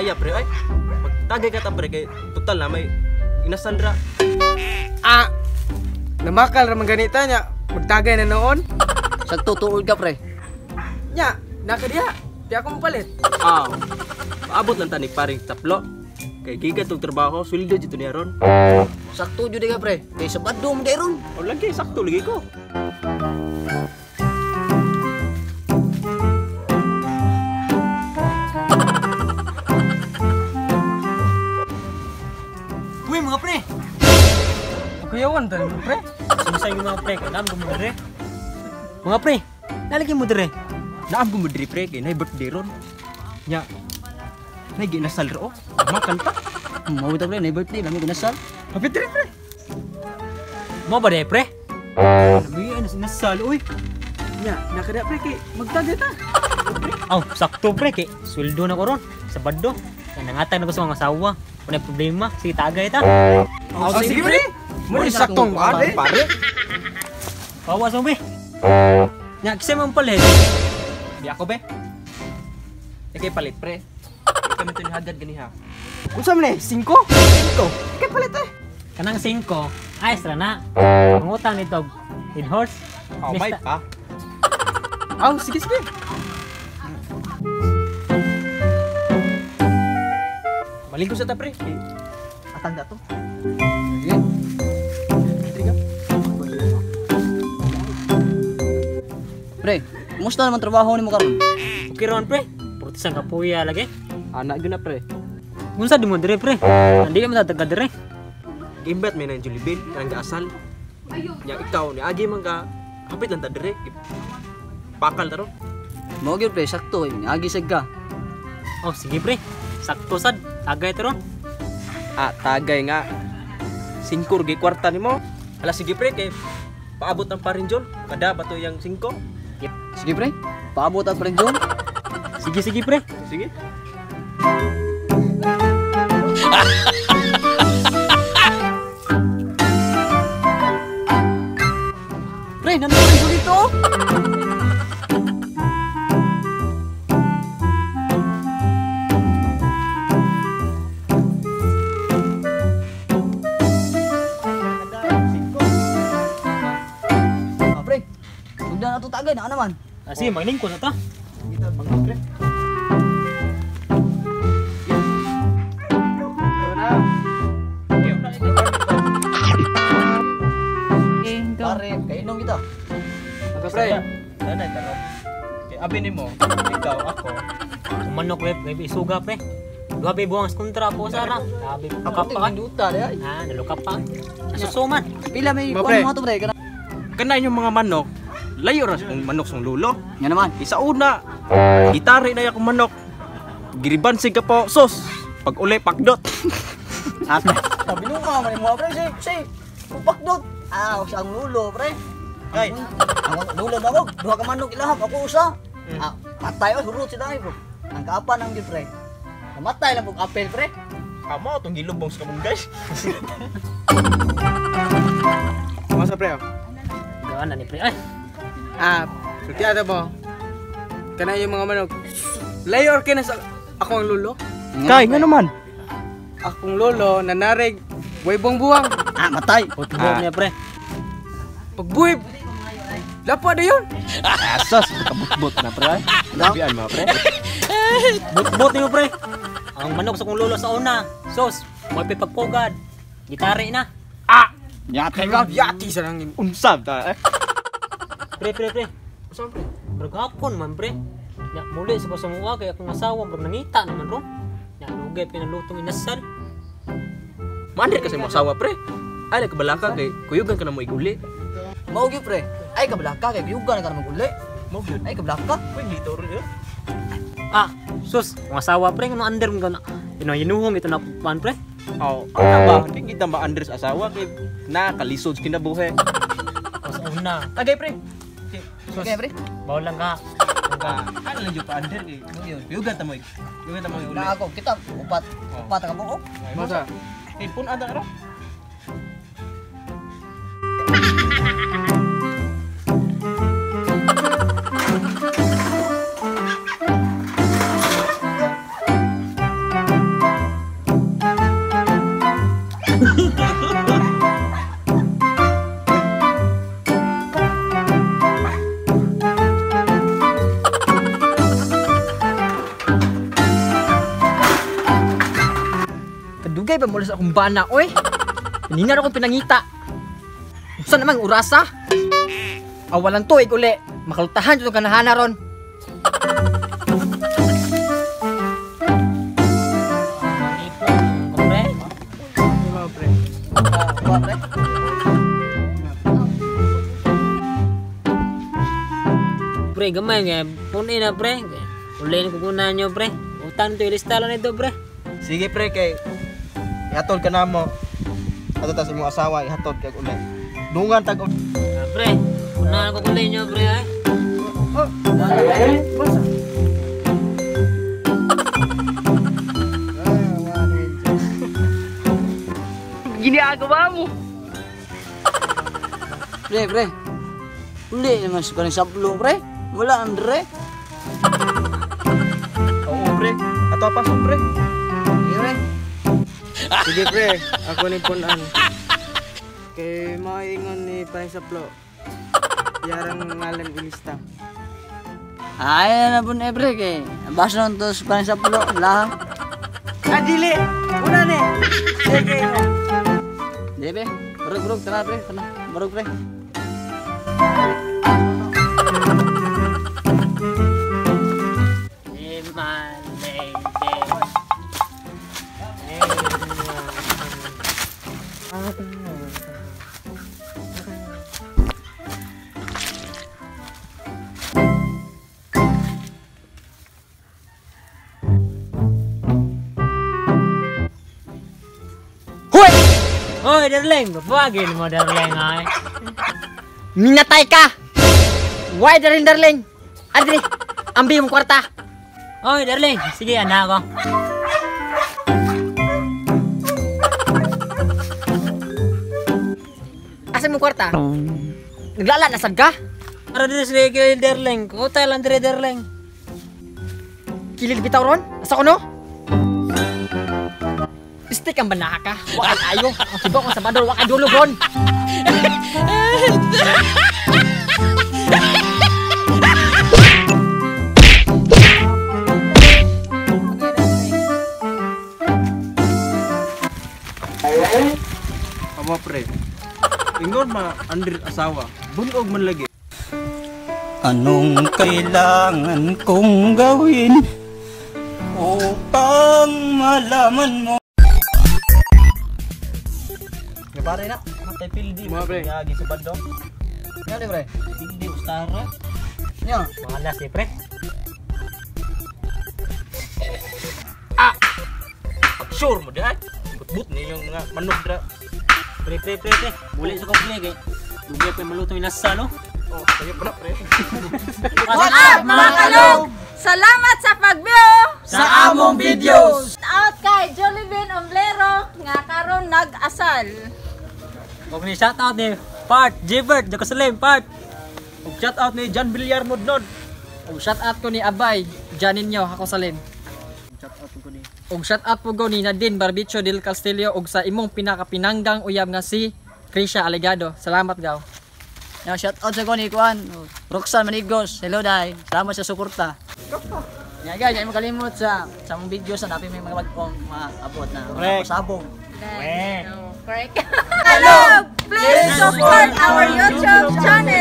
Daya pre ay. Magtagay ka ta pre kay total na may inasandra. Namakal ra man ganita nya. Magtagay na noon. Sakto tuod ka pre. Nya, nakadiha. Di ako mapalit. Paabot lang tanik paring taplo. Kay giga tong trabaho, sweldo dito niya ron. Sakto jud ka pre. Kay sa baddo mo ron. O lagi sakto lagi ko. Uy mga pre. Kuyawan tan pre. Sumisay yung mga pre, kanam ko mo dire. Mga pre, nalagay mo dire. Naam ko mo diri pre kay nay birthday ron. Nya. Nay ginasal ro. Makan ta. Mao ta pre, na birthday lami ginasal. Happy birthday pre. Mo ba dire pre? Nabi ay nasal uy. Nya, nakadiha pre kay magtagay ta. Aw, sakto pre kay sweldo na ko ron sa baddo. Kaya nangatag na ko sa mga asawa. Wala problema, sige tagay ta. Sige pre. Mo ni saktong pare. Bawas mo be. Nya kisay mo palit. Di ako be. Kay palit pre. Kami to ni hagad ganiha. Unsa man 5? 5. Kay palit eh. Kanang 5, ayos ra na. Mangutang nito with horse. Oh, may pa. Sige. Maling ko sa ta pre. Atang na to. Pre, kumusta naman trabaho nimo karon? Okay ron pre. Protesan ka puya lagi. Anak gyud na pre. Unsa di mo dire pre? Andi ka matataga dire. Gimbet may nang Julibin kanang gaasal. Nya ikaw ni agi man ka hapit lang ta dire. Pakal ta ron. Mao gyud pre, sakto agi sad ka. Oh, sige pre. Sakto sad. Tagay ta ron. Tagay nga. Singkur gi kwarta nimo. Ala sige pre kay paabot ang parinjol. Kada bato yang 5. Sige pre, paabot at pre John. Sige pre. Sige. Pre, nandun pre dito. Pre, sugdan na to tagay na naman. Sige, magning ko na ta. Kita bang pre. Pare, kainom kita. Pre. Nanay ta ron. Kay abi nimo, ikaw ako. Manok pre, may isuga pre. Dua be buang kontra po sara. Sabi Ako ka pa. duta de. Naluka pa. Nasusuman. Pila may Ma, kuan pre. mo to pre. Kanay yung mga manok. Layo ra sa manok song lulo. Nga naman. Isa una, gitari na yung manok. Giribansig ka po, sos. Pag uli, pakdot. Ate. Sabi mo man mo pre, si. Kupakdot. Sa ang lulo pre. Ay, Ang lulo na ko, duha ka manok ilahap ako usa. Patay o surut si dai bro. Ang kaapa nang gid pre. Namatay lang pug apel pre. amo itong gilubong sa kamong guys. Masa pre. Gawaan na ni pre. Ay, Pagti ata mo. Kana yung mga manok. Layor kina sa ako ang lolo. Kay, nga naman. Akong lolo nanarig way buwang. Matay. putbol niya pre. Pagbuhay. Lapa na yun. Asas, kabutbot na pre. Labian mga pre. Bot niyo pre. Ang manok sa kong lolo sa una. Sos, mo pagpugad. Gitari na. Yate Yati sa lang. Unsab ta. Pre. Saan pre? Bergapon man pre. Ya muli sa pasamuha kay akong asawa brag nangita naman ro. Ya lugay pinalutong inasal. Mandir kasi mo asawa pre. Ay nagkabalaka kay kuyugan ka na mo iguli. Mao gyud pre. Ay kablaka kay biyugan ka na maguli. Mo gyud. Ay kablaka. Kuy dito rin. Sus, ang asawa pre ngono under mo gana. Yinuhong ito na pan pre. Oh, ano ba? Hindi kita ba Andres asawa kay nakalisod kinabuhi. Sa una. Tagay pre. Okay pre. Bawo lang ka. Ano lang yung pa-under eh. Yugan ta mo eh. Yugan ta mo yung uli. Na ako kita upat ka mo. Masa? Headphone ada ro. pamulas akong bana, oy. Kanina na akong pinangita. Saan namang urasa? Awalan tuig uli. Makalutahan itong kanahana ron. Pre. Mga pre. Kuha, pre. Pre, gamay nga. Punin na pre. Uli na kukunan nyo pre. Utang to ilistalo nito pre. Sige pre kay ihatod ka na mo. Ato ta sa imong asawa ihatod kay uli. Dungan tag Pre, kunan ko kulay nyo pre ay. Ginagawa mo. Pre. Uli naman sa paling saplo, pre. Wala andre. Oo pre. Ato pa pre. Pre. Sige pre, ako ni punan. Kay maingon ni Paring Saplo. Yarang ngalan ilista. Ay na pun pre kay. Basta nung sa paling saplo lah. Adili! Una ni! Sige na. Di pre. Burug tara pre. Kana. Burug pre. Hoy, darling, babagin mo darling ay. Minatay ka! Why, darling? Adri, ambi mo kwarta. Hoy, darling, sige anak ko. Asa mo kwarta? Naglala na sad ka? Para din sige kay darling, kutay lang dire darling. Kilid bitaw ron? Asa ko no? Pistik ang banaha ka. Wakay ayo. Ang sibaw ko sa badol, wakay dulog ron. Amo pre. Ingon ma andir asawa. Bunog man lagi. Anong kailangan kong gawin upang malaman mo? Nga pare na. Matay pildi Mga pre. Yagi sa bando. Ngani pre. Pildi ustara. Nya. Malas ni pre. Sure mo dai. But ni yung mga manok dra. Pre. Buli sa komple kay. Lugi pa maluto yung nasa no. Oh, kaya pala pre. What up mga kalog? Salamat sa pag-view Sa among videos! out kay Jollibee Omblero nga karon nag-asal. Kung ni shout out ni Part Jibert, Joko Salim Part. Ug shout out ni John Villar Modnod. Og shout out ko ni Abay, Janinyo, ako salim. Shout out ko ni. Og shout out po ko ni Nadine Barbicho del Castillo og sa imong pinakapinanggang uyab nga si Krisha Alegado. Salamat gaw. Nya shout out sa ko ni Kuan. Roxanne Manigos. Hello dai. Salamat sa suporta. Nya guys, ay mo kalimot sa among video sa napi may mga bagong maabot na. Correct. Pasabog. Correct. Kalog, please support our YouTube channel.